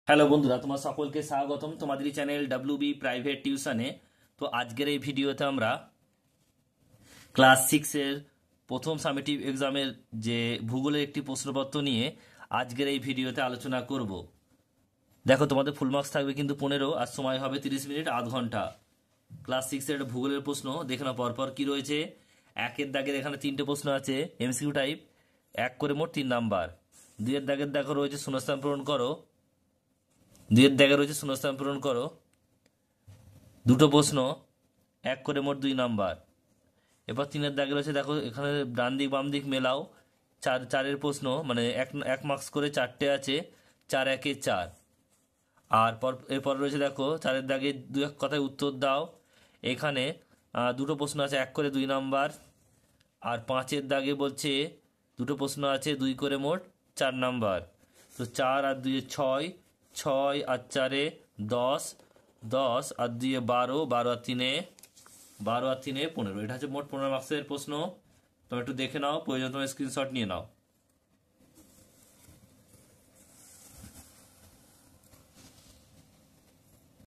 Hello বন্ধুরা, তোমার সকলকে স্বাগতম তোমাদের চ্যানেল ডাব্লিউবি প্রাইভেট টিউশনে। তো আজকের এই ভিডিওতে আমরা ক্লাস সিক্সের প্রথম সামেটিভ এক্সামের যে ভূগোলের একটি প্রশ্নপত্র নিয়ে আজকের এই ভিডিওতে আলোচনা করব। দেখো, তোমাদের ফুল মার্কস থাকবে কিন্তু 15, আর সময় হবে 30 মিনিট, আধ ঘন্টা। ক্লাস সিক্সের একটা ভূগোলের প্রশ্ন দেখে নাও পরপর কি রয়েছে। একের দাগের এখানে 3টে প্রশ্ন আছে, এমসিকিউ টাইপ, এক করে মোট 3 নাম্বার। দুইয়ের দাগের দেখো রয়েছে শূন্যস্থান পূরণ করো, শূন্যস্থান পূরণ করো। দুটো প্রশ্ন, এক করে মোট 2 নাম্বার। এবার তিনের দাগে রয়েছে, দেখো এখানে ডান দিক বাম দিক মেলাও। চারের প্রশ্ন, মানে এক এক মার্কস করে 4টে আছে, 4 একে 4। আর এরপর রয়েছে দেখো চারের দাগে দু এক কথায় উত্তর দাও। এখানে দুটো প্রশ্ন আছে, এক করে 2 নাম্বার। আর পাঁচের দাগে বলছে দুটো প্রশ্ন আছে, 2 করে মোট 4 নাম্বার। তো 4 আর 2 6, 6 আর 4 10, 10 আর 2 12, 12 আর 3 15। এটা হচ্ছে মোট 15 মার্কসের প্রশ্ন। তোমরা একটু দেখে নাও, প্রয়োজন তোমার স্ক্রিনশট নিয়ে নাও।